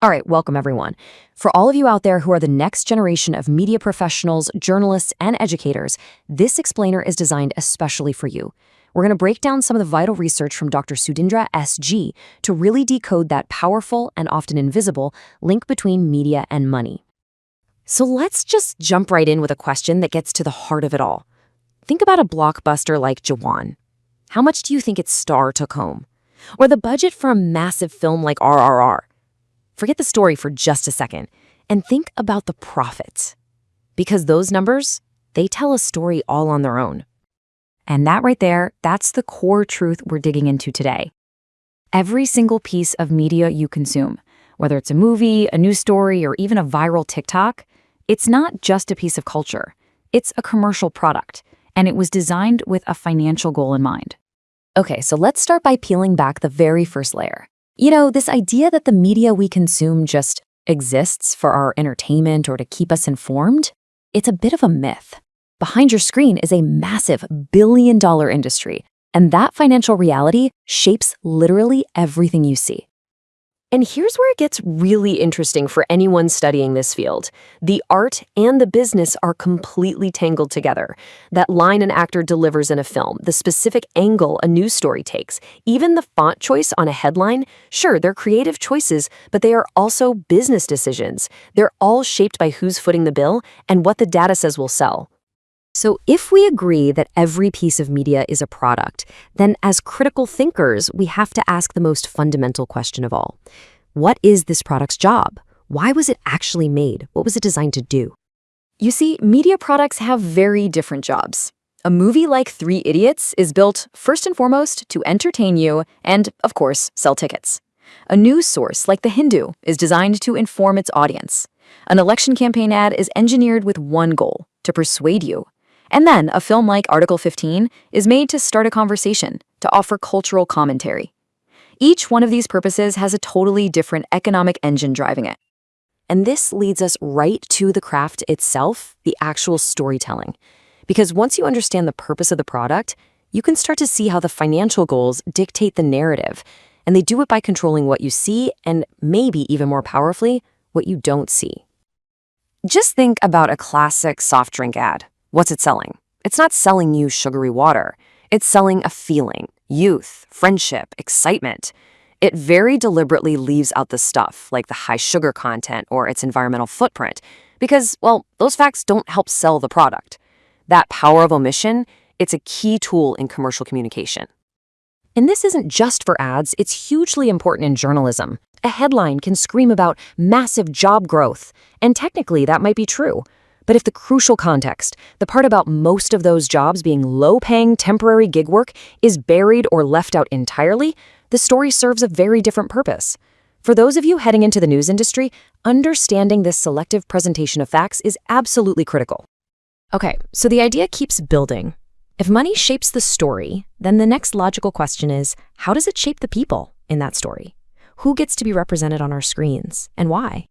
All right, welcome everyone. For all of you out there who are the next generation of media professionals, journalists, and educators, this explainer is designed especially for you. We're going to break down some of the vital research from Dr. Sudhindra S.G. to really decode that powerful and often invisible link between media and money. So let's just jump right in with a question that gets to the heart of it all. Think about a blockbuster like Jawan. How much do you think its star took home? Or the budget for a massive film like RRR? Forget the story for just a second and think about the profits. Because those numbers, they tell a story all on their own. And that right there, that's the core truth we're digging into today. Every single piece of media you consume, whether it's a movie, a news story, or even a viral TikTok, it's not just a piece of culture. It's a commercial product, and it was designed with a financial goal in mind. Okay, so let's start by peeling back the very first layer. You know, this idea that the media we consume just exists for our entertainment or to keep us informed, it's a bit of a myth. Behind your screen is a massive billion-dollar industry, and that financial reality shapes literally everything you see. And here's where it gets really interesting for anyone studying this field. The art and the business are completely tangled together. That line an actor delivers in a film, the specific angle a news story takes, even the font choice on a headline, sure, they're creative choices, but they are also business decisions. They're all shaped by who's footing the bill and what the data says will sell. So if we agree that every piece of media is a product, then as critical thinkers, we have to ask the most fundamental question of all. What is this product's job? Why was it actually made? What was it designed to do? You see, media products have very different jobs. A movie like Three Idiots is built, first and foremost, to entertain you and, of course, sell tickets. A news source like The Hindu is designed to inform its audience. An election campaign ad is engineered with one goal, to persuade you. And then a film like Article 15 is made to start a conversation, to offer cultural commentary. Each one of these purposes has a totally different economic engine driving it. And this leads us right to the craft itself, the actual storytelling. Because once you understand the purpose of the product, you can start to see how the financial goals dictate the narrative. And they do it by controlling what you see and maybe even more powerfully, what you don't see. Just think about a classic soft drink ad. What's it selling? It's not selling you sugary water. It's selling a feeling, youth, friendship, excitement. It very deliberately leaves out the stuff, like the high sugar content or its environmental footprint, because, well, those facts don't help sell the product. That power of omission, it's a key tool in commercial communication. And this isn't just for ads, it's hugely important in journalism. A headline can scream about massive job growth, and technically that might be true. But if the crucial context, the part about most of those jobs being low-paying temporary gig work, is buried or left out entirely, the story serves a very different purpose. For those of you heading into the news industry, understanding this selective presentation of facts is absolutely critical. Okay, so the idea keeps building. If money shapes the story, then the next logical question is, how does it shape the people in that story? Who gets to be represented on our screens, and why?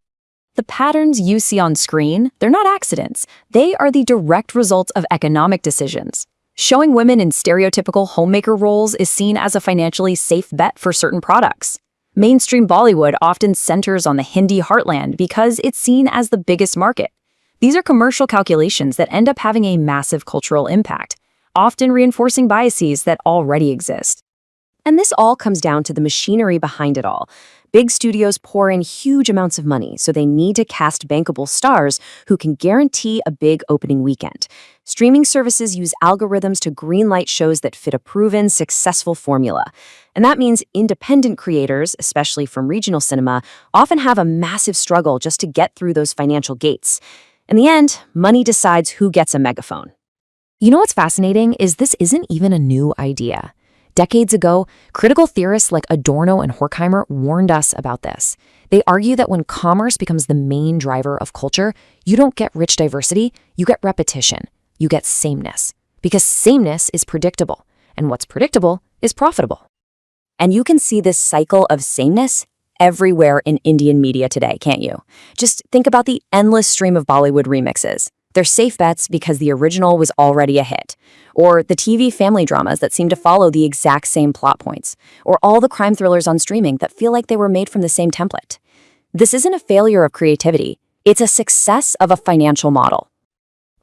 The patterns you see on screen, they're not accidents. They are the direct result of economic decisions. Showing women in stereotypical homemaker roles is seen as a financially safe bet for certain products. Mainstream Bollywood often centers on the Hindi heartland because it's seen as the biggest market. These are commercial calculations that end up having a massive cultural impact, often reinforcing biases that already exist. And this all comes down to the machinery behind it all. Big studios pour in huge amounts of money, so they need to cast bankable stars who can guarantee a big opening weekend. Streaming services use algorithms to greenlight shows that fit a proven, successful formula. And that means independent creators, especially from regional cinema, often have a massive struggle just to get through those financial gates. In the end, money decides who gets a megaphone. You know what's fascinating is this isn't even a new idea. Decades ago, critical theorists like Adorno and Horkheimer warned us about this. They argue that when commerce becomes the main driver of culture, you don't get rich diversity, you get repetition, you get sameness. Because sameness is predictable, and what's predictable is profitable. And you can see this cycle of sameness everywhere in Indian media today, can't you? Just think about the endless stream of Bollywood remixes. They're safe bets because the original was already a hit. Or the TV family dramas that seem to follow the exact same plot points. Or all the crime thrillers on streaming that feel like they were made from the same template. This isn't a failure of creativity. It's a success of a financial model.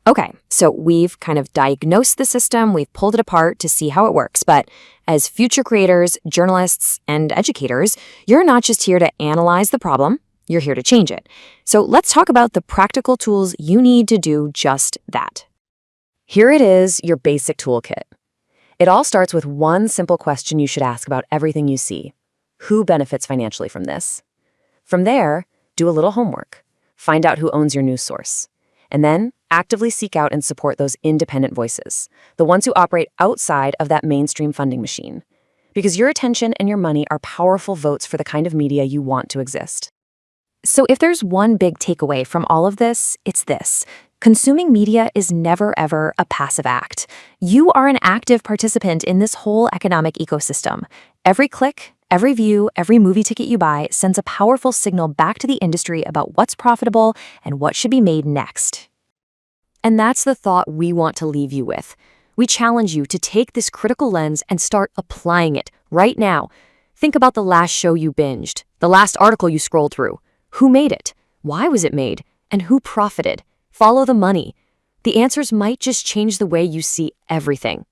Okay, so we've kind of diagnosed the system, we've pulled it apart to see how it works, but as future creators, journalists, and educators, you're not just here to analyze the problem, you're here to change it. So let's talk about the practical tools you need to do just that. Here it is, your basic toolkit. It all starts with one simple question you should ask about everything you see. Who benefits financially from this? From there, do a little homework. Find out who owns your news source. And then actively seek out and support those independent voices, the ones who operate outside of that mainstream funding machine. Because your attention and your money are powerful votes for the kind of media you want to exist. So if there's one big takeaway from all of this, it's this. Consuming media is never, ever a passive act. You are an active participant in this whole economic ecosystem. Every click, every view, every movie ticket you buy sends a powerful signal back to the industry about what's profitable and what should be made next. And that's the thought we want to leave you with. We challenge you to take this critical lens and start applying it right now. Think about the last show you binged, the last article you scrolled through. Who made it? Why was it made? And who profited? Follow the money. The answers might just change the way you see everything.